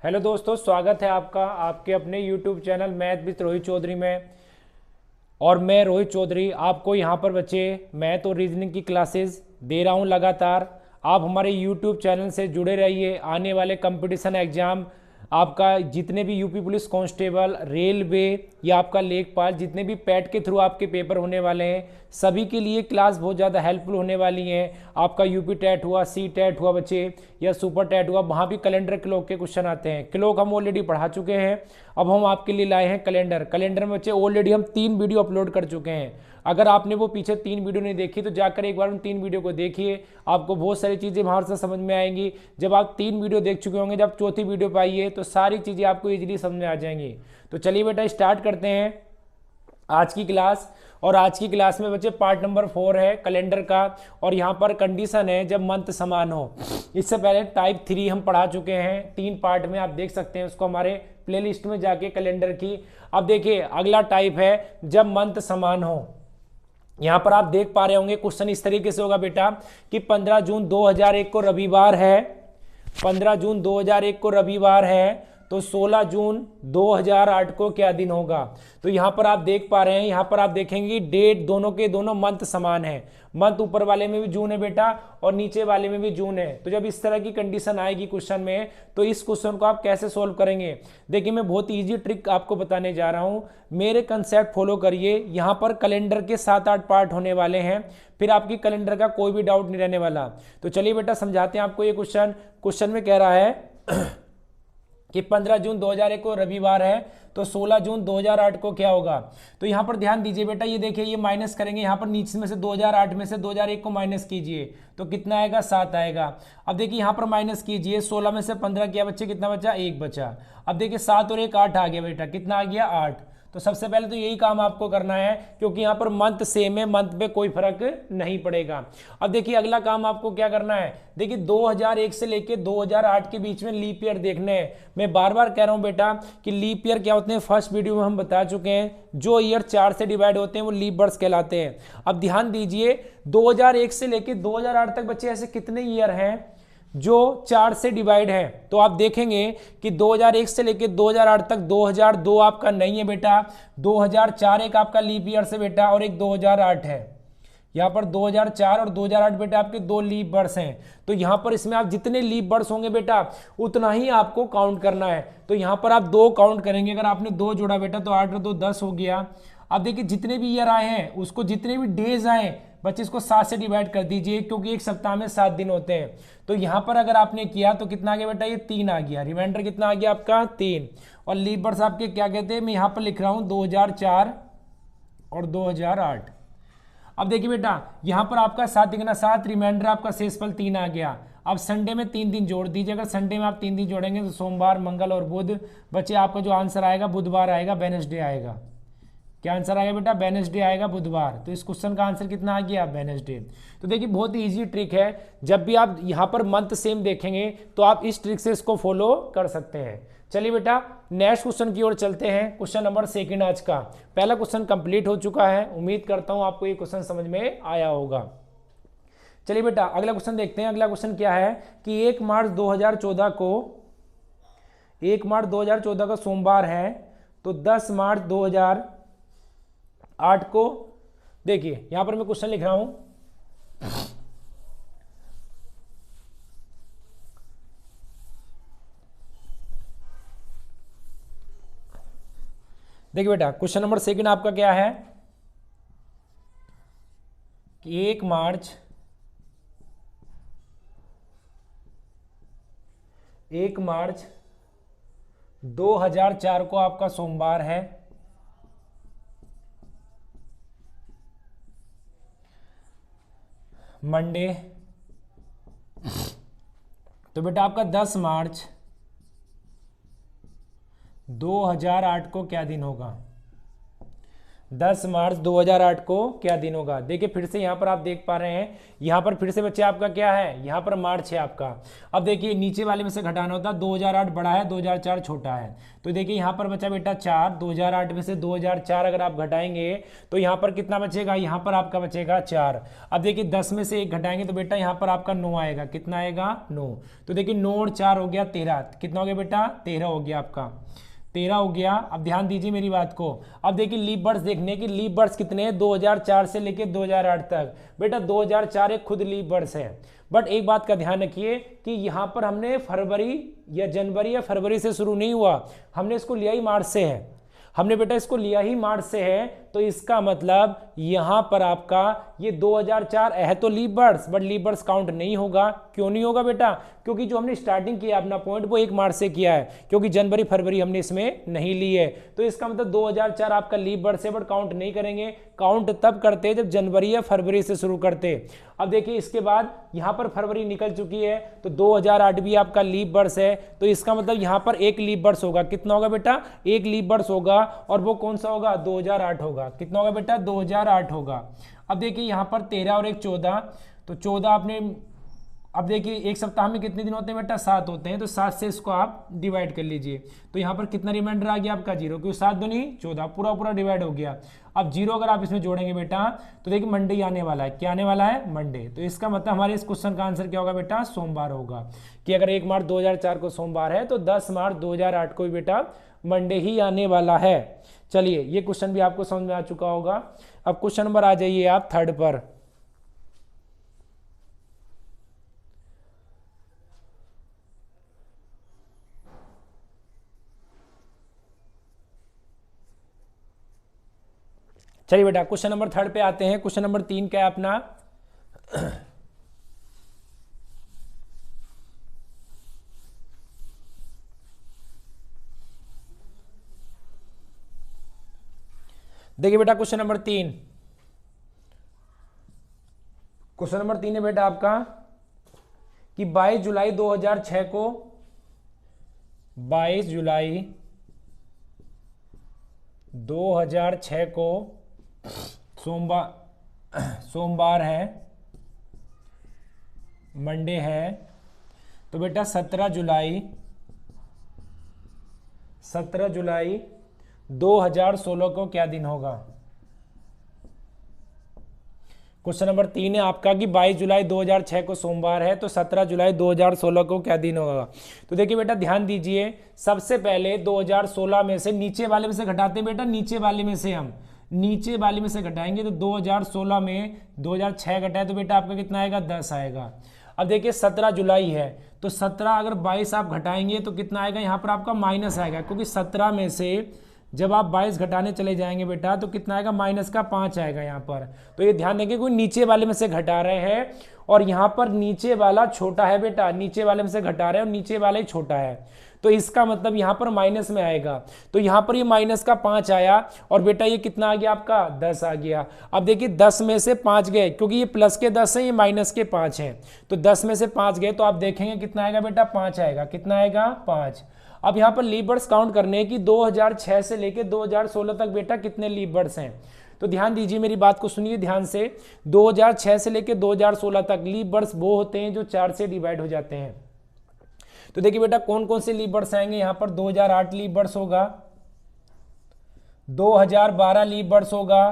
Hello दोस्तों, स्वागत है आपका आपके अपने YouTube channel math with Rohit Chaudhary में। और मैं रोहित चौधरी आपको यहाँ पर बच्चे मैथ और रीजनिंग की क्लासेस दे रहा हूँ लगातार। आप हमारे YouTube चैनल से जुड़े रहिए। आने वाले कंपटीशन एग्जाम आपका जितने भी यूपी पुलिस कांस्टेबल, रेलवे या आपका लेखपाल, जितने भी पैट के थ्रू आपके पेपर होने वाले हैं, सभी के लिए क्लास बहुत ज़्यादा हेल्पफुल होने वाली है। आपका यूपी टेट हुआ, सी टेट हुआ बच्चे, या सुपर टेट हुआ, वहाँ भी कैलेंडर क्लॉक के क्वेश्चन आते हैं। क्लॉक हम ऑलरेडी पढ़ा चुके हैं, अब हम आपके लिए लाए हैं कैलेंडर। कैलेंडर में बच्चे ऑलरेडी हम 3 वीडियो अपलोड कर चुके हैं। अगर आपने वो पीछे 3 वीडियो नहीं देखी तो जाकर एक बार उन 3 वीडियो को देखिए, आपको बहुत सारी चीज़ें वहाँ से समझ में आएंगी। जब आप 3 वीडियो देख चुके होंगे, जब चौथी वीडियो पे आइए तो सारी चीज़ें आपको इजीली समझ में आ जाएंगी। तो चलिए बेटा स्टार्ट करते हैं आज की क्लास। और आज की क्लास में बच्चे पार्ट नंबर 4 है कैलेंडर का। और यहाँ पर कंडीशन है जब मंथ समान हो। इससे पहले टाइप 3 हम पढ़ा चुके हैं 3 पार्ट में, आप देख सकते हैं उसको हमारे प्लेलिस्ट में जाके कैलेंडर की। अब देखिए अगला टाइप है जब मंथ समान हो। यहाँ पर आप देख पा रहे होंगे क्वेश्चन इस तरीके से होगा बेटा कि 15 जून 2001 को रविवार है। 15 जून 2001 को रविवार है, तो 16 जून 2008 को क्या दिन होगा। तो यहाँ पर आप देख पा रहे हैं, यहाँ पर आप देखेंगे डेट दोनों के दोनों मंथ समान है। मंथ ऊपर वाले में भी जून है बेटा और नीचे वाले में भी जून है। तो जब इस तरह की कंडीशन आएगी क्वेश्चन में, तो इस क्वेश्चन को आप कैसे सोल्व करेंगे। देखिए मैं बहुत इजी ट्रिक आपको बताने जा रहा हूँ, मेरे कंसेप्ट फॉलो करिए। यहाँ पर कैलेंडर के 7-8 पार्ट होने वाले हैं, फिर आपकी कैलेंडर का कोई भी डाउट नहीं रहने वाला। तो चलिए बेटा समझाते हैं आपको ये क्वेश्चन में कह रहा है कि 15 जून 2001 को रविवार है, तो 16 जून 2008 को क्या होगा। तो यहाँ पर ध्यान दीजिए बेटा, ये देखिए ये माइनस करेंगे, यहाँ पर नीचे में से 2008 में से 2001 को माइनस कीजिए तो कितना आएगा, 7 आएगा। अब देखिए यहाँ पर माइनस कीजिए, 16 में से 15 किया बच्चे, कितना बचा, 1 बचा। अब देखिए 7 और 1 8 आ गया बेटा, कितना आ गया, 8। तो सबसे पहले तो यही काम आपको करना है, क्योंकि यहाँ पर मंथ सेम है, मंथ पे कोई फर्क नहीं पड़ेगा। अब देखिए अगला काम आपको क्या करना है, देखिए 2001 से लेके 2008 के बीच में लीप ईयर देखने हैं। मैं बार बार कह रहा हूँ बेटा कि लीप ईयर क्या होते हैं, फर्स्ट वीडियो में हम बता चुके हैं। जो ईयर 4 से डिवाइड होते हैं वो लीप वर्ष कहलाते हैं। अब ध्यान दीजिए 2001 से लेके 2008 तक बच्चे ऐसे कितने ईयर हैं जो 4 से डिवाइड है। तो आप देखेंगे कि 2001 से लेकर 2008 तक 2002 आपका नहीं है बेटा, 2004 एक आपका लीप ईयर से बेटा, और एक 2008 है। यहाँ पर 2004 और 2008 बेटा आपके 2 लीप वर्ष हैं। तो यहाँ पर इसमें आप जितने लीप वर्ष होंगे बेटा उतना ही आपको काउंट करना है। तो यहाँ पर आप 2 काउंट करेंगे, अगर आपने 2 जोड़ा बेटा तो 8 और 2 10 हो गया। अब देखिए जितने भी ईयर आए हैं उसको, जितने भी डेज आए बच्चे, इसको 7 से डिवाइड कर दीजिए, क्योंकि एक सप्ताह में 7 दिन होते हैं। तो यहाँ पर अगर आपने किया तो कितना आ गया बेटा, ये 3 आ गया। रिमाइंडर कितना आ गया आपका, 3। और लीप वर्ष आपके क्या कहते हैं, मैं यहाँ पर लिख रहा हूँ 2004 और 2008। अब देखिए बेटा यहाँ पर आपका 7 दिखना, 7, रिमाइंडर आपका शेषफल 3 आ गया। अब संडे में 3 दिन जोड़ दीजिए। अगर संडे में आप 3 दिन जोड़ेंगे तो सोमवार, मंगल और बुध। बच्चे आपका जो आंसर आएगा बुधवार आएगा, वेडनेसडे आएगा। क्या आंसर आएगा बेटा, वेडनेसडे आएगा, बुधवार। तो इस क्वेश्चन का आंसर कितना आ गया, वेडनेसडे। तो देखिए बहुत ही इजी ट्रिक है, जब भी आप यहाँ पर मंथ सेम देखेंगे तो आप इस ट्रिक से इसको फॉलो कर सकते हैं। चलिए बेटा नेक्स्ट क्वेश्चन की ओर चलते हैं। क्वेश्चन नंबर 2 आज का पहला क्वेश्चन कंप्लीट हो चुका है। उम्मीद करता हूँ आपको ये क्वेश्चन समझ में आया होगा। चलिए बेटा अगला क्वेश्चन देखते हैं। अगला क्वेश्चन क्या है कि 1 मार्च 2014 का सोमवार है, तो 10 मार्च 2008 को, देखिए यहां पर मैं क्वेश्चन लिख रहा हूं, देखिए बेटा क्वेश्चन नंबर 2 आपका क्या है कि 1 मार्च 2004 को आपका सोमवार है। मंडे। तो बेटा आपका 10 मार्च 2008 को क्या दिन होगा। 10 मार्च 2008 को क्या दिन होगा। देखिए फिर से यहाँ पर आप देख पा रहे हैं, यहाँ पर फिर से बच्चे आपका क्या है, यहाँ पर मार्च है आपका। अब देखिए नीचे वाले में से घटाना होता है, 2008 बड़ा है 2004 छोटा है, तो देखिए यहाँ पर बचा बेटा 4, 2008 में से 2004 अगर आप घटाएंगे तो यहाँ पर कितना बचेगा, यहाँ पर आपका बचेगा 4। अब देखिए 10 में से 1 घटाएंगे तो बेटा यहाँ पर आपका 9 आएगा, कितना आएगा 9। तो देखिए 9 और 4 हो गया 13, कितना हो गया बेटा 13 हो गया आपका, 13 हो गया। अब ध्यान दीजिए मेरी बात को, अब देखिए लीप बर्ड्स देखने की, लीप बर्ड्स कितने हैं 2004 से लेके 2008 तक। बेटा 2004 एक खुद लीप बर्ड्स है, बट एक बात का ध्यान रखिए कि यहाँ पर हमने फरवरी या जनवरी या फरवरी से शुरू नहीं हुआ, हमने इसको लिया ही मार्च से है, हमने बेटा इसको लिया ही मार्च से है। तो इसका मतलब यहां पर आपका ये 2004 है तो leap birds, but leap birds count नहीं होगा। क्यों नहीं होगा बेटा, क्योंकि जो हमने स्टार्टिंग किया अपना पॉइंट वो 1 मार्च से किया है, क्योंकि जनवरी फरवरी हमने इसमें नहीं ली है। तो इसका मतलब 2004 आपका लीप बर्ड्स है, बट काउंट नहीं करेंगे। काउंट तब करते जब जनवरी या फरवरी से शुरू करते। अब देखिए इसके बाद यहां पर फरवरी निकल चुकी है, तो 2008 भी आपका लीप बर्ड्स है, तो इसका मतलब यहां पर एक लीप बर्ड्स होगा। कितना होगा बेटा, एक लीप बर्ड्स होगा, और वो कौन सा होगा 2008 होगा। कितना होगा बेटा 2008 होगा। अब देखिए यहाँ पर 13 और 1 14, तो 14 आपने, अब देखिए एक सप्ताह में कितने दिन होते हैं बेटा 7 होते हैं, तो 7 से इसको आप डिवाइड कर लीजिए, तो यहाँ पर कितना रिमाइंडर आ गया आपका 0, क्योंकि 7 दूनी 14, पूरा पूरा डिवाइड हो गया। अब 0 अगर आप इसमें जोड़ेंगे बेटा तो देखिए मंडे ही आने वाला है, क्या आने वाला है मंडे। तो इसका मतलब हमारे इस क्वेश्चन का आंसर क्या होगा बेटा सोमवार होगा, कि अगर 1 मार्च 2004 को सोमवार है तो 10 मार्च 2008 को भी बेटा मंडे ही आने वाला है। चलिए ये क्वेश्चन भी आपको समझ में आ चुका होगा। अब क्वेश्चन नंबर आ जाइए आप 3 पर। चलिए बेटा क्वेश्चन नंबर 3 पे आते हैं। क्वेश्चन नंबर 3 क्या है अपना, देखिए बेटा क्वेश्चन नंबर 3, क्वेश्चन नंबर 3 है बेटा आपका कि 22 जुलाई 2006 को, 22 जुलाई 2006 को सोमवार है, मंडे है, तो बेटा 17 जुलाई 2016 को क्या दिन होगा। क्वेश्चन नंबर 3 है आपका कि 22 जुलाई 2006 को सोमवार है, तो 17 जुलाई 2016 को क्या दिन होगा। तो देखिए बेटा ध्यान दीजिए, सबसे पहले 2016 में से नीचे वाले में से घटाते हैं बेटा, नीचे वाले में से हम नीचे वाले में से घटाएंगे, तो 2016 में 2006 घटाए तो बेटा आपका कितना आएगा 10 आएगा। अब देखिए 17 जुलाई है, तो 17 अगर 22 आप घटाएंगे तो कितना आएगा, यहाँ पर आपका माइनस आएगा, क्योंकि 17 में से जब आप 22 घटाने चले जाएंगे बेटा तो कितना आएगा माइनस का 5 आएगा यहाँ पर। तो ये ध्यान देंगे कोई नीचे वाले में से घटा रहे हैं, और यहाँ पर नीचे वाला छोटा है बेटा, नीचे वाले में से घटा रहे हैं और नीचे वाला ही छोटा है, तो इसका मतलब यहाँ पर माइनस में आएगा। तो यहाँ पर ये माइनस का 5 आया, और बेटा ये कितना आ गया आपका 10 आ गया। अब देखिए 10 में से 5 गए, क्योंकि ये प्लस के 10 है, ये माइनस के 5 हैं, तो 10 में से 5 गए तो आप देखेंगे कितना आएगा बेटा 5 आएगा। कितना आएगा 5। अब यहाँ पर लीप बर्ड्स काउंट करने की 2006 से लेके 2016 तक बेटा कितने लीप बर्ड्स हैं, तो ध्यान दीजिए मेरी बात को सुनिए ध्यान से। 2006 से लेके 2016 तक लीप बर्ड्स वो होते हैं जो 4 से डिवाइड हो जाते हैं। तो देखिए बेटा कौन कौन से लीप बर्ड्स आएंगे, यहाँ पर 2008 लीप बर्ड्स होगा, 2012 लीप बर्ड्स होगा,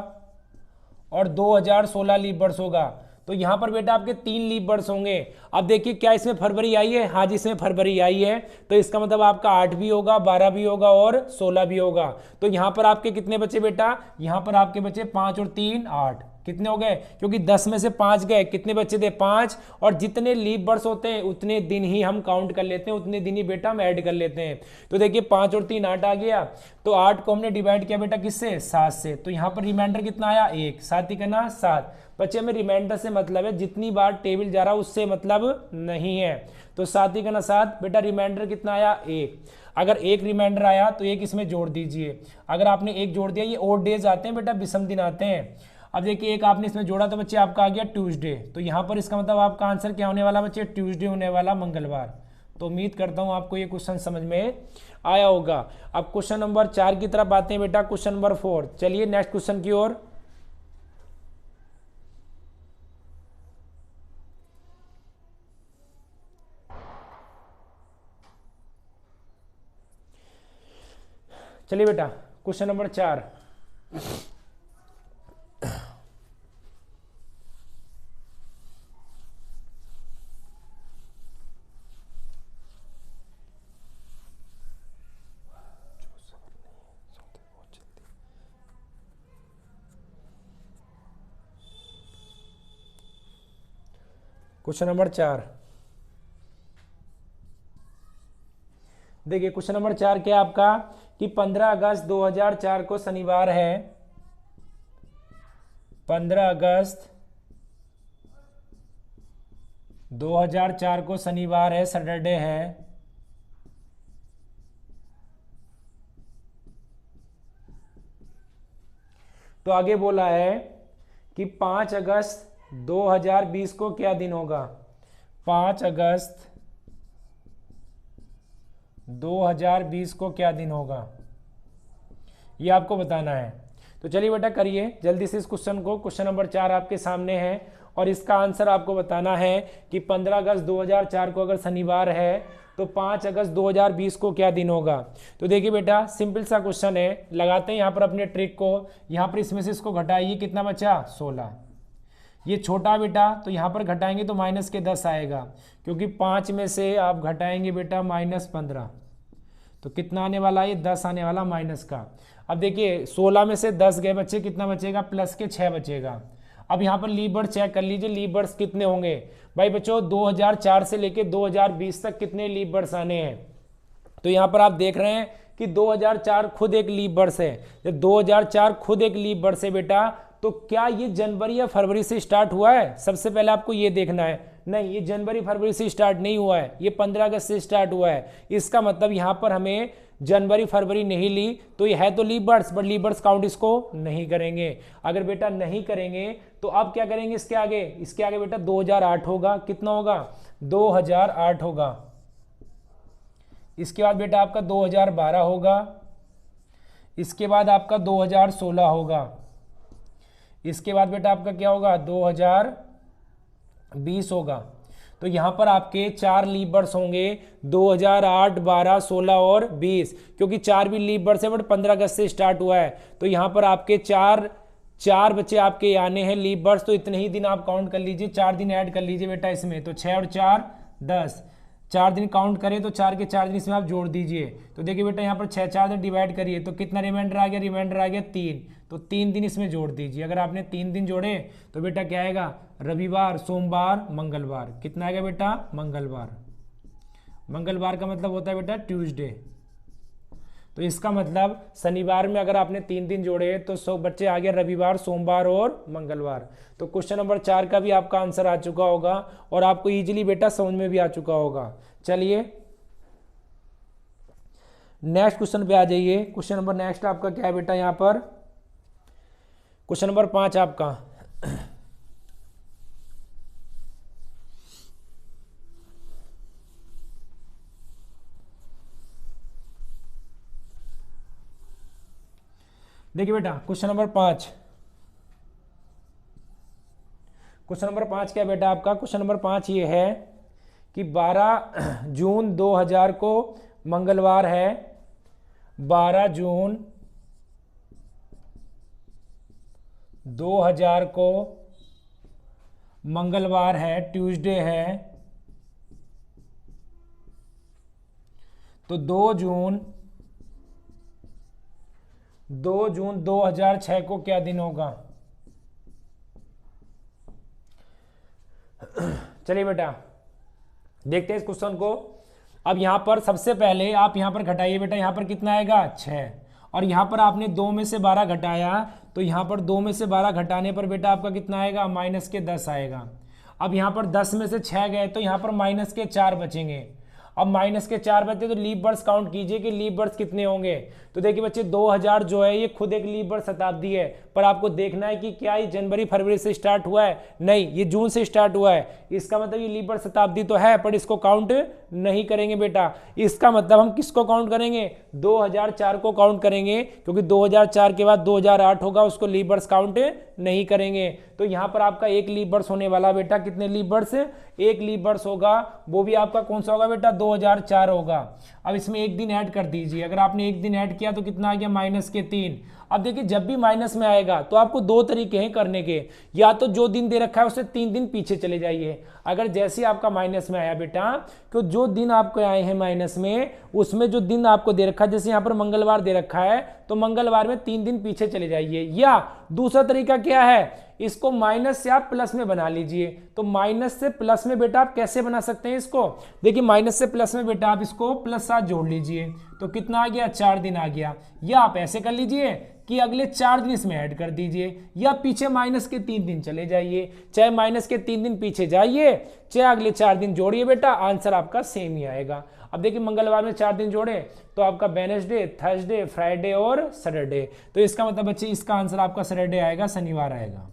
और 2016 लीप बर्ड्स होगा। तो यहां पर बेटा आपके 3 लीप बर्ड्स होंगे। अब देखिए क्या इसमें फरवरी आई है, हाँ जी इसमें फरवरी आई है, तो इसका मतलब आपका 8 भी होगा, 12 भी होगा और 16 भी होगा। तो यहां पर आपके कितने बचे बेटा, यहां पर आपके बचे 5 और 3 8, कितने हो गए, क्योंकि 10 में से 5 गए, कितने बच्चे थे 5, और जितने लीप बर्ड्स होते हैं उतने दिन ही हम काउंट कर लेते हैं, उतने दिन ही बेटा हम ऐड कर लेते हैं। तो देखिए 5 और 3 8 आ गया, तो 8 को हमने डिवाइड किया बेटा किससे 7 से, तो यहाँ पर रिमाइंडर कितना आया 1, 7 ही करना 7। बच्चे में रिमाइंडर से मतलब है जितनी बार टेबल जा रहा है उससे मतलब नहीं है, तो 7 ही करना 7। बेटा रिमाइंडर कितना आया 1, अगर 1 रिमाइंडर आया तो 1 इसमें जोड़ दीजिए, अगर आपने 1 जोड़ दिया, ये ओड डेज आते हैं बेटा, विषम दिन आते हैं। अब देखिए 1 आपने इसमें जोड़ा तो बच्चे आपका आ गया ट्यूसडे, तो यहाँ पर इसका मतलब आपका आंसर क्या होने वाला बच्चे, ट्यूसडे होने वाला, मंगलवार। तो उम्मीद करता हूं आपको ये क्वेश्चन समझ में आया होगा। अब क्वेश्चन नंबर 4 की तरफ आते हैं बेटा, क्वेश्चन नंबर 4। चलिए नेक्स्ट क्वेश्चन की ओर। चलिए बेटा क्वेश्चन नंबर 4। क्वेश्चन नंबर 4 देखिए, क्वेश्चन नंबर 4 क्या आपका कि 15 अगस्त 2004 को शनिवार है, 15 अगस्त 2004 को शनिवार है, सैटरडे है। तो आगे बोला है कि 5 अगस्त 2020 को क्या दिन होगा। 5 अगस्त 2020 को क्या दिन होगा, ये आपको बताना है। तो चलिए बेटा करिए जल्दी से इस क्वेश्चन को। क्वेश्चन नंबर 4 आपके सामने है और इसका आंसर आपको बताना है कि 15 अगस्त 2004 को अगर शनिवार है तो 5 अगस्त 2020 को क्या दिन होगा। तो देखिए बेटा सिंपल सा क्वेश्चन है, लगाते हैं यहाँ पर अपने ट्रिक को। यहाँ पर इसमें से इसको घटाइए, कितना बचा 16। ये छोटा बेटा तो यहाँ पर घटाएंगे तो माइनस के 10 आएगा, क्योंकि 5 में से आप घटाएंगे बेटा -15, तो कितना आने वाला है, ये 10 आने वाला माइनस का। अब देखिए 16 में से 10 गए बच्चे, कितना बचेगा, प्लस के 6 बचेगा। अब यहाँ पर लीव बर्ड्स चेक कर लीजिए, लीव बर्ड्स कितने होंगे भाई बच्चों। 2004 से लेके 2020 तक कितने लीव बर्ड्स आने हैं। तो यहाँ पर आप देख रहे हैं कि 2004 खुद एक लीव बर्ड्स है। जब 2004 खुद एक लीव बर्ड्स है बेटा, तो क्या ये जनवरी या फरवरी से स्टार्ट हुआ है, सबसे पहले आपको ये देखना है। नहीं, ये जनवरी फरवरी से स्टार्ट नहीं हुआ है, ये 15 अगस्त से स्टार्ट हुआ है। इसका मतलब यहाँ पर हमें जनवरी फरवरी नहीं ली, तो ये है तो leave birds, but leave birds count इसको नहीं करेंगे। अगर बेटा नहीं करेंगे तो अब क्या करेंगे इसके आगे, इसके आगे बेटा 2008 होगा। कितना होगा, 2008 होगा। इसके बाद बेटा आपका 2012 होगा, इसके बाद आपका 2016 होगा, इसके बाद बेटा आपका क्या होगा 2020 होगा। तो यहाँ पर आपके 4 लीव बर्ड्स होंगे, 2008, 12, 16 और 20, क्योंकि 4 भी लीव बर्ड्स है बट 15 अगस्त से स्टार्ट हुआ है। तो यहाँ पर आपके चार बच्चे आपके आने हैं लीव बर्ड्स। तो इतने ही दिन आप काउंट कर लीजिए, 4 दिन ऐड कर लीजिए बेटा इसमें। तो 6 और 4 10, 4 दिन काउंट करें तो 4 के 4 दिन इसमें आप जोड़ दीजिए। तो देखिए बेटा यहाँ पर 6 4 दिन डिवाइड करिए तो कितना रिमाइंडर आ गया, रिमाइंडर आ गया 3। तो 3 दिन इसमें जोड़ दीजिए। अगर आपने 3 दिन जोड़े तो बेटा क्या आएगा, रविवार, सोमवार, मंगलवार। कितना आएगा बेटा, मंगलवार। मंगलवार का मतलब होता है बेटा ट्यूसडे। तो इसका मतलब शनिवार में अगर आपने 3 दिन जोड़े तो 100 बच्चे आ गए रविवार, सोमवार और मंगलवार। तो क्वेश्चन नंबर 4 का भी आपका आंसर आ चुका होगा और आपको इजीली बेटा समझ में भी आ चुका होगा। चलिए नेक्स्ट क्वेश्चन पे आ जाइए। क्वेश्चन नंबर नेक्स्ट आपका क्या है बेटा, यहाँ पर क्वेश्चन नंबर 5 आपका। देखिए बेटा क्वेश्चन नंबर 5, क्वेश्चन नंबर 5 क्या है बेटा आपका। क्वेश्चन नंबर 5 ये है कि 12 जून 2000 को मंगलवार है, 12 जून 2000 को मंगलवार है, ट्यूसडे है। तो 2 जून 2006 को क्या दिन होगा। चलिए बेटा देखते हैं इस क्वेश्चन को। अब यहां पर सबसे पहले आप यहां पर घटाइए बेटा, यहां पर कितना आएगा 6, और यहां पर आपने 2 में से 12 घटाया, तो यहां पर 2 में से 12 घटाने पर बेटा आपका कितना आएगा, -10 आएगा। अब यहां पर 10 में से 6 गए तो यहां पर -4 बचेंगे। अब माइनस के 4 बचे तो लीप वर्ष काउंट कीजिए कि लीप वर्ष कितने होंगे। तो देखिए बच्चे 2000 जो है ये खुद एक लीप वर्ष शताब्दी है, पर आपको देखना है कि क्या ये जनवरी फरवरी से स्टार्ट हुआ है, नहीं ये जून से स्टार्ट हुआ है। इसका मतलब ये लीप वर्ष शताब्दी तो है पर इसको काउंट नहीं करेंगे बेटा। इसका मतलब हम किसको काउंट करेंगे, 2004 को काउंट करेंगे, क्योंकि 2004 के बाद 2008 होगा, उसको लीप वर्ष काउंट नहीं करेंगे। तो यहाँ पर आपका एक लीप वर्ष होने वाला बेटा, कितने लीप वर्ष, एक लीप वर्ष होगा, वो भी आपका कौन सा होगा बेटा, 2004 होगा। अब इसमें एक दिन ऐड कर दीजिए, अगर आपने एक दिन ऐड किया तो कितना आ गया, -3। अब देखिए जब भी माइनस में आएगा तो आपको दो तरीके हैं करने के, या तो जो दिन दे रखा है उससे 3 दिन पीछे चले जाइए। अगर जैसे आपका माइनस में आया बेटा, तो जो दिन आपको आए हैं माइनस में, उसमें जो दिन आपको दे रखा है, जैसे यहाँ पर मंगलवार दे रखा है तो मंगलवार में 3 दिन पीछे चले जाइए। या दूसरा तरीका क्या है, इसको माइनस से आप प्लस में बना लीजिए। तो माइनस से प्लस में बेटा आप कैसे बना सकते हैं इसको, देखिए माइनस से प्लस में बेटा आप इसको +7 जोड़ लीजिए तो कितना आ गया, 4 दिन आ गया। या आप ऐसे कर लीजिए कि अगले 4 दिन इसमें ऐड कर दीजिए, या पीछे माइनस के 3 दिन चले जाइए, चाहे माइनस के 3 दिन पीछे जाइए चाहे अगले 4 दिन जोड़िए बेटा, आंसर आपका सेम ही आएगा। अब देखिए मंगलवार में 4 दिन जोड़े तो आपका वेडनेसडे, थर्सडे, फ्राइडे और सैटरडे, तो इसका मतलब बच्चे इसका आंसर आपका सैटरडे आएगा, शनिवार आएगा।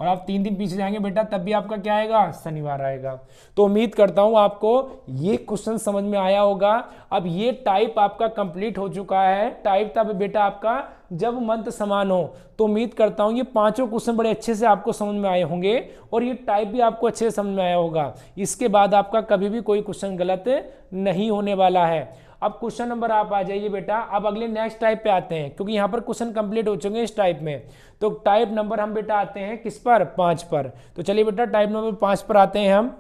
और आप 3 दिन पीछे जाएंगे बेटा तब भी आपका क्या आएगा, शनिवार आएगा। तो उम्मीद करता हूं आपको ये क्वेश्चन समझ में आया होगा। अब ये टाइप आपका कंप्लीट हो चुका है। टाइप तब बेटा आपका जब मंथ समान हो। तो उम्मीद करता हूं ये पांचों क्वेश्चन बड़े अच्छे से आपको समझ में आए होंगे और ये टाइप भी आपको अच्छे से समझ में आया होगा। इसके बाद आपका कभी भी कोई क्वेश्चन गलत नहीं होने वाला है। अब क्वेश्चन नंबर आप आ जाइए बेटा, अब अगले नेक्स्ट टाइप पे आते हैं, क्योंकि यहाँ पर क्वेश्चन कंप्लीट हो चुके हैं इस टाइप में। तो टाइप नंबर हम बेटा आते हैं किस पर, 5 पर। तो चलिए बेटा टाइप नंबर 5 पर आते हैं हम।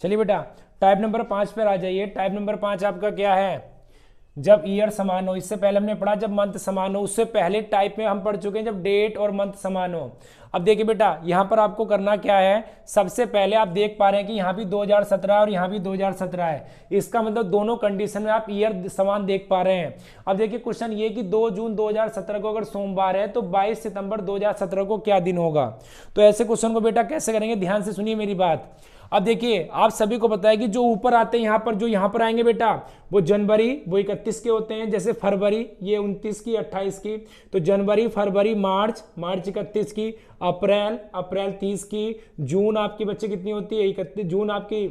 चलिए बेटा टाइप नंबर 5 पर आ जाइए। टाइप नंबर 5 आपका क्या है, जब ईयर समान हो। इससे पहले हमने पढ़ा जब मंथ समान हो, उससे पहले टाइप में हम पढ़ चुके हैं जब डेट और मंथ समान हो। अब देखिए बेटा यहां पर आपको करना क्या है, सबसे पहले आप देख पा रहे हैं कि यहां भी 2017 और यहां भी 2017 है। इसका मतलब दोनों कंडीशन में आप ईयर समान देख पा रहे हैं। अब देखिए क्वेश्चन ये कि 2 जून 2017 को अगर सोमवार है तो 22 सितंबर 2017 को क्या दिन होगा। तो ऐसे क्वेश्चन को बेटा कैसे करेंगे, ध्यान से सुनिए मेरी बात। अब देखिए आप सभी को पता है कि जो ऊपर आते हैं यहाँ पर, जो यहाँ पर आएंगे बेटा वो जनवरी वो 31 के होते हैं, जैसे फरवरी ये 29 की 28 की, तो जनवरी फरवरी मार्च 31 की, अप्रैल 30 की, जून आपकी बच्चे कितनी होती है 31, जून आपकी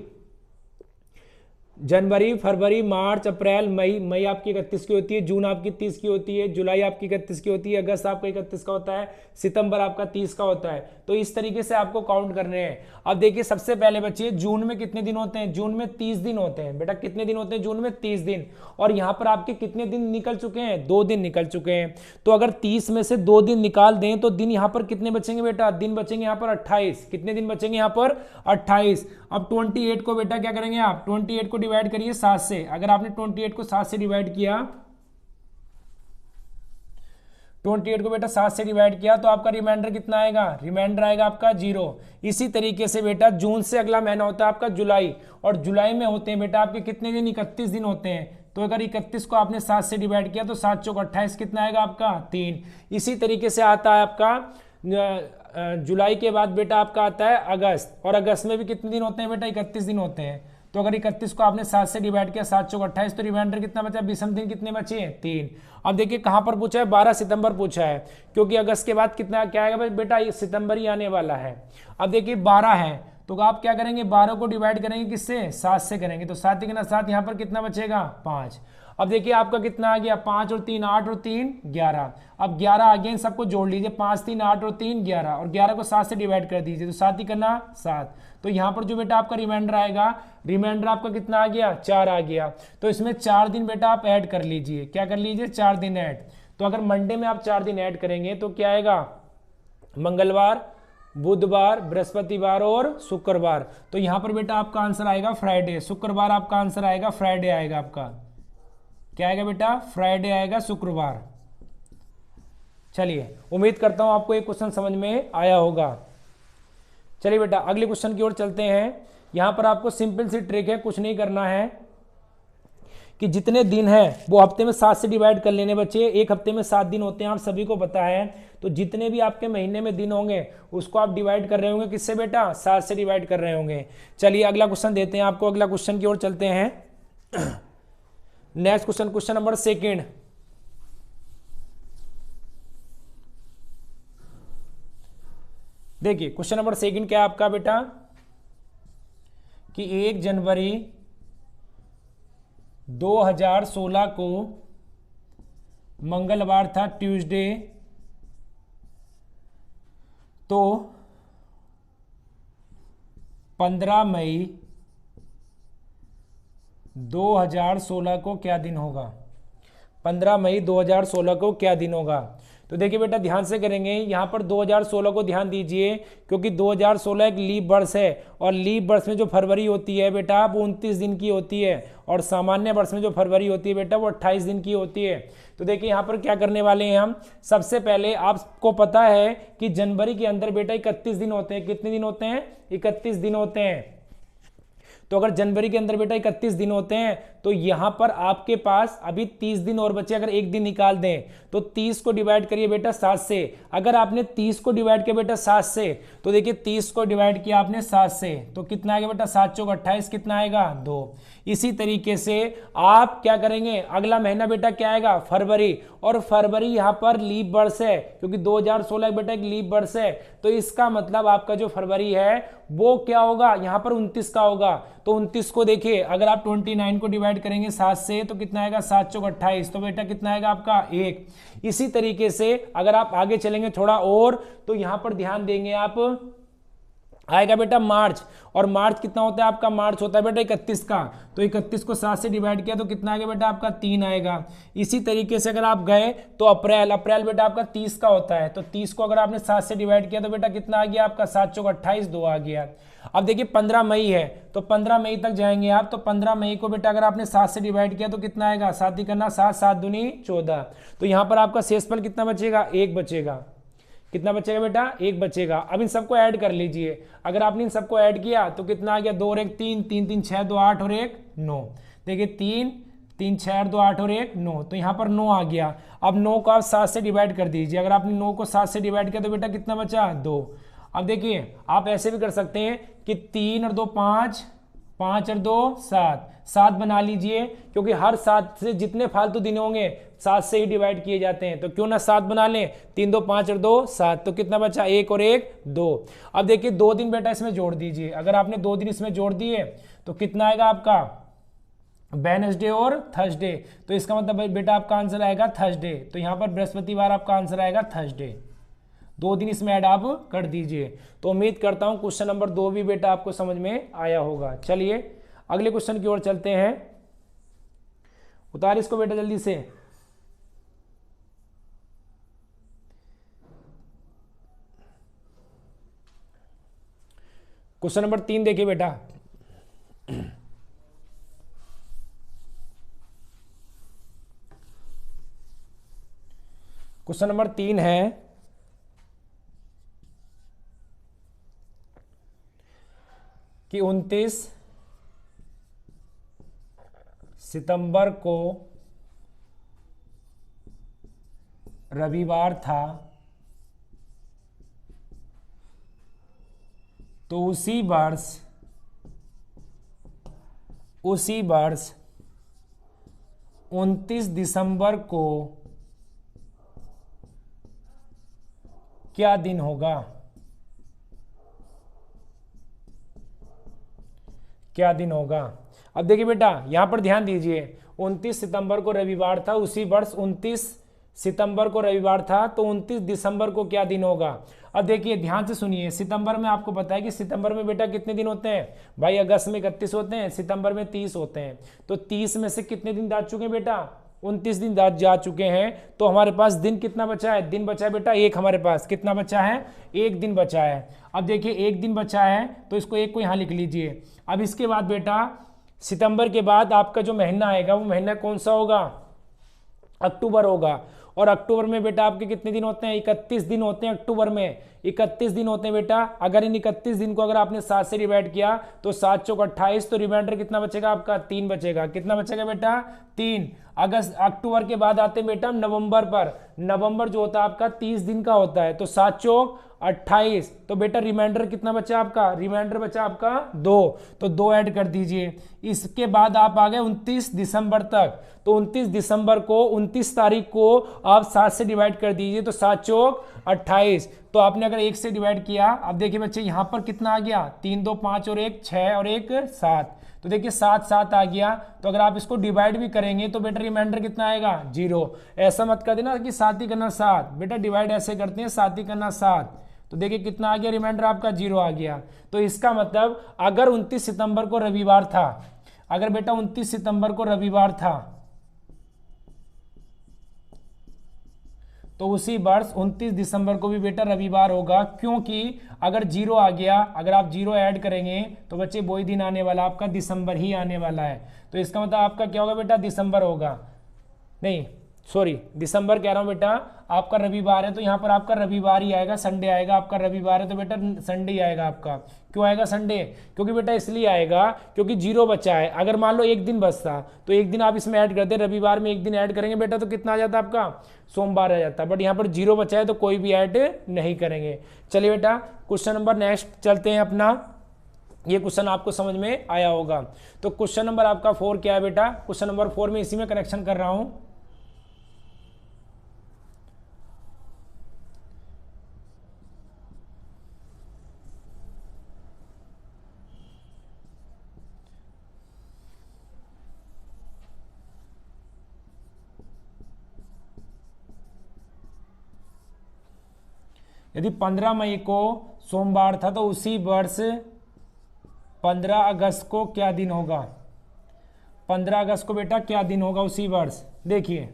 जनवरी फरवरी मार्च अप्रैल मई आपकी 31 की होती है, जून आपकी 30 की होती है, जुलाई आपकी 31 की होती है, अगस्त आपका 31 का होता है, सितंबर आपका 30 का होता है। तो इस तरीके से आपको काउंट करने हैं। अब देखिए सबसे पहले बच्चे जून में कितने दिन होते हैं, जून में 30 दिन होते हैं बेटा। कितने दिन होते हैं जून में, 30 दिन। और यहाँ पर आपके कितने दिन निकल चुके हैं, 2 दिन निकल चुके हैं। तो अगर 30 में से 2 दिन निकाल दें तो दिन यहाँ पर कितने बचेंगे बेटा, दिन बचेंगे यहाँ पर 28। कितने दिन बचेंगे यहाँ पर, 28। अब 28 को बेटा क्या करेंगे आप, 28 को डिवाइड करिए 7 से। अगर आपने 28 को 7 से डिवाइड किया, 28 को बेटा 7 से डिवाइड किया तो आपका रिमाइंडर कितना आएगा, रिमाइंडर आएगा आपका 0। इसी तरीके से बेटा जून से अगला महीना होता है आपका जुलाई, और जुलाई में होते हैं बेटा आपके कितने दिन, 31 दिन होते हैं। तो अगर 31 को आपने 7 से डिवाइड किया तो 7 चौक 28 कितना आएगा आपका 3। इसी तरीके से आता है आपका जुलाई के बाद बेटा आपका आता है अगस्त, और अगस्त में भी कितने दिन होते हैं बेटा, 31 दिन होते हैं। तो अगर 31 को आपने 7 से डिवाइड किया, 7 चौक 28, तो रिमाइंडर कितना बचा, 20 दिन कितने बचे हैं, 3। अब देखिए कहां पर पूछा है, 12 सितंबर पूछा है, क्योंकि अगस्त के बाद कितना क्या आएगा बेटा, ये सितंबर ही आने वाला है। अब देखिए 12 है तो आप क्या करेंगे, 12 को डिवाइड करेंगे किससे, 7 से करेंगे। तो 7 के 7 यहाँ पर कितना बचेगा, 5। अब देखिए आपका कितना आ गया, 5 और 3 8 और 3 11। अब 11 आ गया, इन सबको जोड़ लीजिए, 5 3 8 और 3 11, और 11 को 7 से डिवाइड कर दीजिए तो 7 ही करना 7। तो यहाँ पर जो बेटा आपका रिमाइंडर आएगा, रिमाइंडर आपका कितना आ गया, 4 आ गया। तो इसमें 4 दिन बेटा आप ऐड कर लीजिए, क्या कर लीजिए, 4 दिन ऐड। तो अगर मंडे में आप 4 दिन ऐड करेंगे तो क्या आएगा, मंगलवार, बुधवार, बृहस्पतिवार और शुक्रवार। तो यहां पर बेटा आपका आंसर आएगा फ्राइडे। शुक्रवार आपका आंसर आएगा फ्राइडे, आएगा आपका क्या आएगा बेटा, फ्राइडे आएगा, शुक्रवार। चलिए उम्मीद करता हूं आपको ये क्वेश्चन समझ में आया होगा। चलिए बेटा अगले क्वेश्चन की ओर चलते हैं। यहां पर आपको सिंपल सी ट्रिक है, कुछ नहीं करना है। कि जितने दिन हैं वो हफ्ते में 7 से डिवाइड कर लेने बच्चे। एक हफ्ते में 7 दिन होते हैं, आप सभी को पता है। तो जितने भी आपके महीने में दिन होंगे उसको आप डिवाइड कर रहे होंगे किससे बेटा, 7 से डिवाइड कर रहे होंगे। चलिए अगला क्वेश्चन देते हैं आपको, अगला क्वेश्चन की ओर चलते हैं। Next question, question number 2। देखिए क्वेश्चन नंबर 2 क्या है आपका बेटा, कि 1 जनवरी 2016 को मंगलवार था, ट्यूसडे, तो 15 मई 2016 को क्या दिन होगा। 15 मई 2016 को क्या दिन होगा। तो देखिए बेटा ध्यान से करेंगे, यहाँ पर 2016 को ध्यान दीजिए, क्योंकि 2016 एक लीप वर्ष है, और लीप वर्ष में जो फरवरी होती है बेटा वो 29 दिन की होती है, और सामान्य वर्ष में जो फरवरी होती है बेटा वो 28 दिन की होती है। तो देखिए यहाँ पर क्या करने वाले हैं हम, सबसे पहले आपको पता है कि जनवरी के अंदर बेटा 31 दिन होते हैं। कितने दिन होते हैं, 31 दिन होते हैं। तो अगर जनवरी के अंदर बेटा 31 दिन होते हैं तो यहां पर आपके पास अभी 30 दिन और बचे। अगर एक दिन निकाल दें तो 30 को डिवाइड करिए बेटा 7 से। अगर आपने 30 को डिवाइड किया बेटा 7 से, तो देखिए 30 को डिवाइड किया आपने 7 से, तो कितना आएगा बेटा, 7 चौक 28, कितना आएगा 2। इसी तरीके से आप क्या करेंगे, अगला महीना बेटा क्या आएगा, फरवरी, और फरवरी यहाँ पर लीप वर्ष है, क्योंकि 2016 बेटा एक लीप वर्ष है। तो इसका मतलब आपका जो फरवरी है वो क्या होगा, यहाँ पर 29 का होगा। तो 29 को देखिए, अगर आप 29 को डिवाइड करेंगे 7 से तो कितना आएगा, 7 चौक 28, तो बेटा कितना आएगा आपका 1। इसी तरीके से अगर आप आगे चलेंगे थोड़ा और, तो यहां पर ध्यान देंगे आप, आएगा बेटा मार्च, और मार्च कितना होता है आपका, मार्च होता है बेटा 31 का। तो 31 को 7 से डिवाइड किया तो कितना आएगा बेटा आपका 3 आएगा। इसी तरीके से अगर आप गए तो अप्रैल, अप्रैल बेटा आपका 30 का होता है। तो 30 को अगर आपने 7 से डिवाइड किया तो बेटा कितना आ गया आपका, 7 चौक 28, 2 आ गया। अब देखिए 15 मई है, तो 15 मई तक जाएंगे आप। तो 15 मई को बेटा अगर आपने 7 से डिवाइड किया तो कितना आएगा, 7 ही करना, 7 7 दूनी 14। तो यहाँ पर आपका शेषफल कितना बचेगा, 1 बचेगा। कितना बचेगा बेटा, 1 बचेगा। अब इन सबको ऐड कर लीजिए। अगर आपने इन सबको ऐड किया तो कितना आ गया, 2 और 1 3, 3 3 6, 2 8 और 1 9। देखिए 3 3 6 और 2 8 और 1 9, तो यहाँ पर 9 आ गया। अब 9 को आप 7 से डिवाइड कर दीजिए। अगर आपने 9 को 7 से डिवाइड किया तो बेटा कितना बचा, 2। अब देखिए आप ऐसे भी कर सकते हैं कि 3 और 2 5, 5 और 2 7, 7 बना लीजिए, क्योंकि हर 7 से जितने फालतू दिन होंगे 7 से ही डिवाइड किए जाते हैं। तो क्यों ना 7 बना लें, 3 2 5 और 2 7, तो कितना बचा, 1 और 1 2। अब देखिए 2 दिन बेटा इसमें जोड़ दीजिए। अगर आपने 2 दिन इसमें जोड़ दिए तो कितना आएगा आपका, वेडनेसडे और थर्सडे। तो इसका मतलब बेटा आपका आंसर आएगा थर्सडे। तो यहाँ पर बृहस्पतिवार आपका आंसर आएगा थर्सडे। 2 दिन इसमें ऐड आप कर दीजिए। तो उम्मीद करता हूं क्वेश्चन नंबर 2 भी बेटा आपको समझ में आया होगा। चलिए अगले क्वेश्चन की ओर चलते हैं। उतार इसको बेटा जल्दी से। क्वेश्चन नंबर 3 देखिए बेटा। क्वेश्चन नंबर 3 है कि 29 सितंबर को रविवार था, तो उसी वर्ष 29 दिसंबर को क्या दिन होगा। क्या दिन होगा। अब देखिए बेटा यहां पर ध्यान दीजिए, 29 सितंबर को रविवार था, उसी वर्ष 29 सितंबर को रविवार था, तो 29 दिसंबर को क्या दिन होगा। अब देखिए ध्यान से सुनिए, सितंबर में आपको पता है कि सितंबर में बेटा कितने दिन होते हैं भाई, अगस्त में 31 होते हैं, सितंबर में 30 होते हैं। तो 30 में से कितने दिन जा चुके हैं बेटा, 29 दिन जा चुके हैं। तो हमारे पास दिन कितना बचा है, दिन बचा है बेटा 1। हमारे पास कितना बचा है, 1 दिन बचा है। अब देखिए 1 दिन बचा है तो इसको 1 को यहाँ लिख लीजिए। अब इसके बाद बेटा सितंबर के बाद आपका जो महीना आएगा वो महीना कौन सा होगा, अक्टूबर होगा। और अक्टूबर में बेटा आपके कितने दिन होते हैं, 31 दिन होते हैं अक्टूबर में, 31 दिन होते हैं बेटा। अगर इन 31 दिन को अगर आपने 7 से डिवाइड किया तो 7 चौक 28, तो रिमाइंडर कितना बचेगा आपका, 3 बचेगा। कितना बचेगा बेटा, 3। अगस्त अक्टूबर के बाद आते हैं बेटा नवंबर पर। नवंबर जो होता है आपका 30 दिन का होता है, तो 7 चौक 28, तो बेटा रिमाइंडर कितना बचा आपका, रिमाइंडर बचा आपका 2, तो 2 ऐड कर दीजिए। इसके बाद आप आ गए 29 दिसंबर तक, तो 29 दिसंबर को 29 तारीख को आप 7 से डिवाइड कर दीजिए, तो 7 चौक 28, तो आपने अगर 1 से डिवाइड किया, अब देखिए बच्चे यहाँ पर कितना आ गया, 3 2 5 और 1 6 और 1 7, तो देखिए 7 7 आ गया। तो अगर आप इसको डिवाइड भी करेंगे तो बेटा रिमाइंडर कितना आएगा, 0। ऐसा मत कर देना कि 7 ही करना 7, बेटा डिवाइड ऐसे करते हैं 7 ही करना 7, तो देखिए कितना आ गया, रिमाइंडर आपका 0 आ गया। तो इसका मतलब अगर 29 सितंबर को रविवार था, अगर बेटा 29 सितंबर को रविवार था, तो उसी वर्ष 29 दिसंबर को भी बेटा रविवार होगा, क्योंकि अगर 0 आ गया, अगर आप 0 ऐड करेंगे तो बच्चे वही दिन आने वाला आपका दिसंबर ही आने वाला है। तो इसका मतलब आपका क्या होगा बेटा, दिसंबर होगा, नहीं सॉरी दिसंबर कह रहा हूं बेटा, आपका रविवार है तो यहाँ पर आपका रविवार ही आएगा, संडे आएगा। आपका रविवार है तो बेटा संडे ही आएगा आपका। क्यों आएगा संडे, क्योंकि बेटा इसलिए आएगा क्योंकि 0 बचा है। अगर मान लो एक दिन बचता तो एक दिन आप इसमें ऐड करते, रविवार में एक दिन ऐड करेंगे बेटा तो कितना आ जाता आपका, सोमवार आ जाता, बट यहाँ पर 0 बचा है तो कोई भी ऐड नहीं करेंगे। चलिए बेटा क्वेश्चन नंबर नेक्स्ट चलते हैं अपना, ये क्वेश्चन आपको समझ में आया होगा। तो क्वेश्चन नंबर आपका 4 क्या है बेटा, क्वेश्चन नंबर 4 में इसी में कनेक्शन कर रहा हूं। यदि 15 मई को सोमवार था तो उसी वर्ष 15 अगस्त को क्या दिन होगा, 15 अगस्त को बेटा क्या दिन होगा उसी वर्ष। देखिए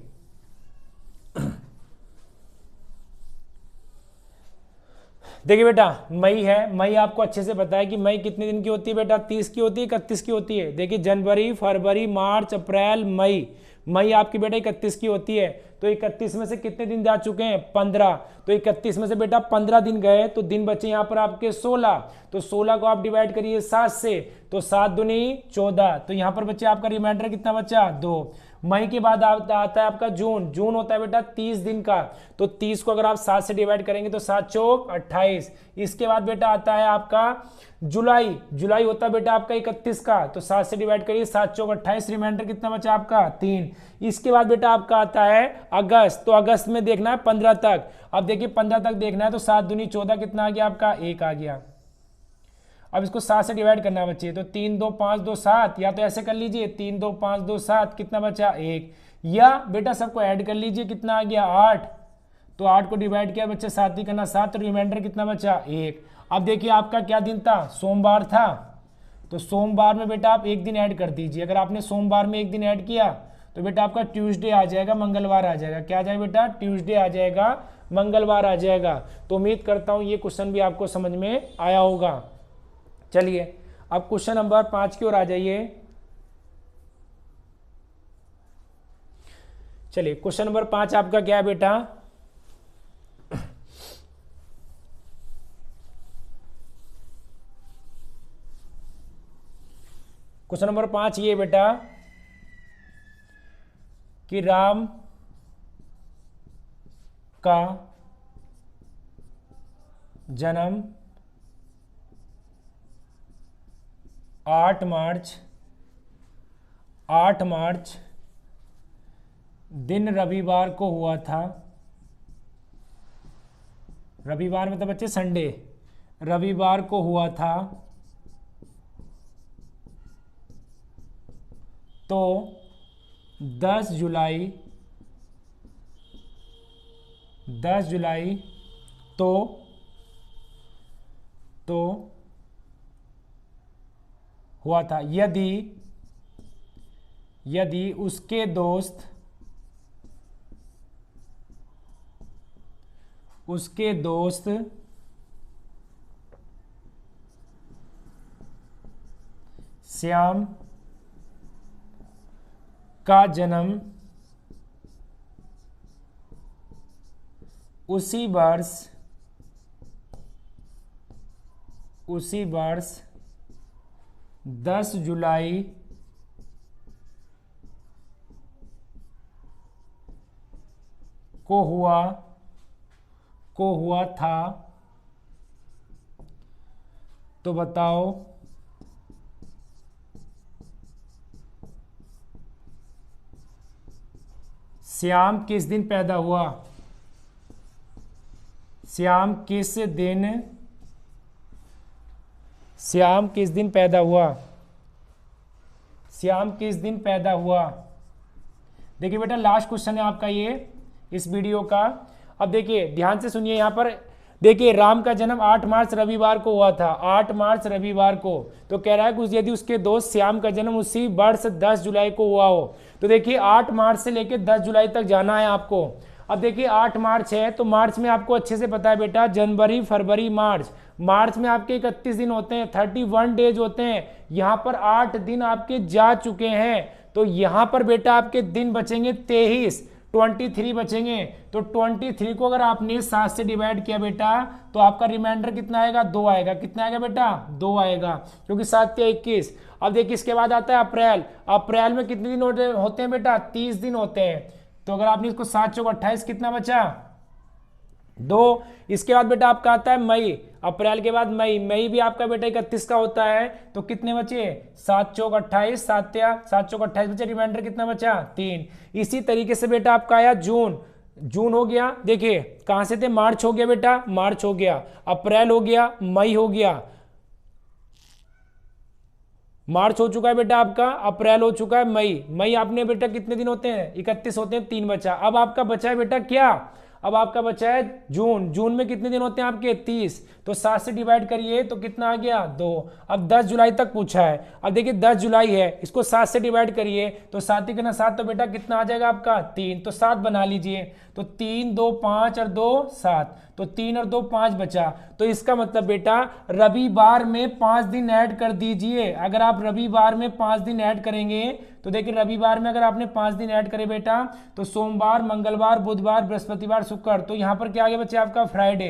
देखिए बेटा मई है, मई आपको अच्छे से पता है कि मई कितने दिन की होती है बेटा, 30 की होती है, 31 की होती है। देखिए जनवरी फरवरी मार्च अप्रैल मई, मई आपकी बेटा 31 की होती है। तो 31 में से कितने दिन जा चुके हैं, 15, तो 31 में से बेटा 15 दिन गए, तो दिन बचे यहाँ पर आपके 16, तो 16 को आप डिवाइड करिए 7 से, तो 7 दूनी 14, तो यहाँ पर बच्चे आपका रिमाइंडर कितना बचा, 2। मई के बाद आता है आपका जून, जून होता है बेटा 30 दिन का, तो 30 को अगर आप 7 से डिवाइड करेंगे तो 7 चौक 28। इसके बाद बेटा आता है आपका जुलाई, जुलाई होता है बेटा आपका 31 का, तो 7 से डिवाइड करिए 7 चौक 28, रिमाइंडर कितना बचा आपका 3। इसके बाद बेटा आपका आता है अगस्त, तो अगस्त में देखना है 15 तक। अब देखिए 15 तक देखना है तो 7 दूनी 14, कितना आ गया आपका 1 आ गया। अब इसको 7 से डिवाइड करना बच्चे, तो 3 2 5 2 7, या तो ऐसे कर लीजिए 3 2 5 2 7, कितना बचा 1, या बेटा सबको ऐड कर लीजिए, कितना आ गया 8, तो 8 को डिवाइड किया बच्चे 7 ही करना 7, तो रिमाइंडर कितना बचा 1। अब देखिए आपका क्या दिन था, सोमवार था, तो सोमवार में बेटा आप एक दिन ऐड कर दीजिए। अगर आपने सोमवार में एक दिन ऐड किया तो बेटा आपका ट्यूसडे आ जाएगा, मंगलवार आ जाएगा। क्या आ जाएगा बेटा, ट्यूसडे आ जाएगा, मंगलवार आ जाएगा। तो उम्मीद करता हूं ये क्वेश्चन भी आपको समझ में आया होगा। चलिए अब क्वेश्चन नंबर 5 की ओर आ जाइए। चलिए क्वेश्चन नंबर 5 आपका क्या है बेटा, क्वेश्चन नंबर 5 ये बेटा कि राम का जन्म 8 मार्च दिन रविवार को हुआ था। रविवार मतलब बच्चे संडे, रविवार को हुआ था, तो 10 जुलाई तो हुआ था यदि उसके दोस्त श्याम का जन्म उसी वर्ष 10 जुलाई को हुआ था। तो बताओ श्याम किस दिन पैदा हुआ? श्याम किस दिन पैदा हुआ? देखिए बेटा लास्ट क्वेश्चन है आपका ये इस वीडियो का। अब देखिए ध्यान से सुनिए, यहाँ पर देखिए राम का जन्म 8 मार्च रविवार को हुआ था, 8 मार्च रविवार को। तो कह रहा है कि यदि उसके दोस्त श्याम का जन्म उसी वर्ष 10 जुलाई को हुआ हो, तो देखिए 8 मार्च से लेकर 10 जुलाई तक जाना है आपको। अब देखिए 8 मार्च है तो मार्च में आपको अच्छे से पता है बेटा, जनवरी फरवरी मार्च में आपके 31 दिन होते हैं, 31 डेज होते हैं। यहाँ पर 8 दिन आपके जा चुके हैं, तो यहाँ पर बेटा आपके दिन बचेंगे 23 बचेंगे। तो 23 को अगर आपने 7 से डिवाइड किया बेटा तो आपका रिमाइंडर कितना आएगा? 2 आएगा। कितना आएगा बेटा? 2 आएगा, क्योंकि 7 या 21। अब देखिए इसके बाद आता है अप्रैल। अप्रैल में कितने दिन होते हैं बेटा? 30 दिन होते हैं। तो अगर आपने इसको 7 चौक 28, कितना बचा? 2। इसके बाद बेटा आपका आता है मई। अप्रैल के बाद मई भी आपका बेटा 31 का होता है। तो कितने बचे? 7 चौक 28, 7 चौक 28 बचे। रिमाइंडर कितना बचा? 3। इसी तरीके से बेटा आपका आया जून हो गया। देखिए कहां से थे? मार्च हो गया बेटा, मार्च हो गया, अप्रैल हो गया, मई हो गया। मार्च हो चुका है बेटा आपका, अप्रैल हो चुका है, मई आपने बेटा कितने दिन होते हैं? 31 होते हैं, 3 बचा। अब आपका बचा है बेटा क्या? अब आपका बचा है जून में कितने दिन होते हैं आपके? 30। तो 7 से डिवाइड करिए तो कितना आ गया? 2। अब 10 जुलाई तक पूछा है। अब देखिए 10 जुलाई है, इसको 7 से डिवाइड करिए तो 7 ही 7, तो बेटा कितना आ जाएगा आपका? 3। तो 7 बना लीजिए। तो 3 2 5 और 2 7, तो 3 और 2 5 बचा। तो इसका मतलब बेटा रविवार में 5 दिन ऐड कर दीजिए। अगर आप रविवार में 5 दिन ऐड करेंगे तो देखिए रविवार में अगर आपने 5 दिन ऐड करे बेटा तो सोमवार, मंगलवार, बुधवार, बृहस्पतिवार, शुक्र, तो यहाँ पर क्या आ गया बच्चे आपका? फ्राइडे।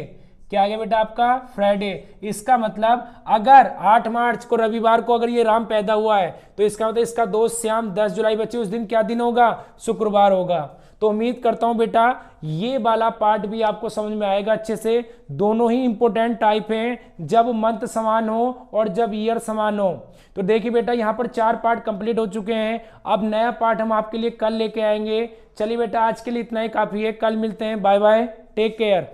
क्या आ गया बेटा आपका? फ्राइडे। इसका मतलब अगर 8 मार्च को रविवार को अगर ये राम पैदा हुआ है तो इसका मतलब इसका दोस्त श्याम 10 जुलाई बच्चे उस दिन क्या दिन होगा? शुक्रवार होगा। तो उम्मीद करता हूं बेटा ये वाला पार्ट भी आपको समझ में आएगा अच्छे से। दोनों ही इंपॉर्टेंट टाइप हैं, जब मंथ समान हो और जब ईयर समान हो। तो देखिए बेटा यहाँ पर 4 पार्ट कंप्लीट हो चुके हैं। अब नया पार्ट हम आपके लिए कल लेके आएंगे। चलिए बेटा आज के लिए इतना ही काफी है, कल मिलते हैं। Bye bye, take care.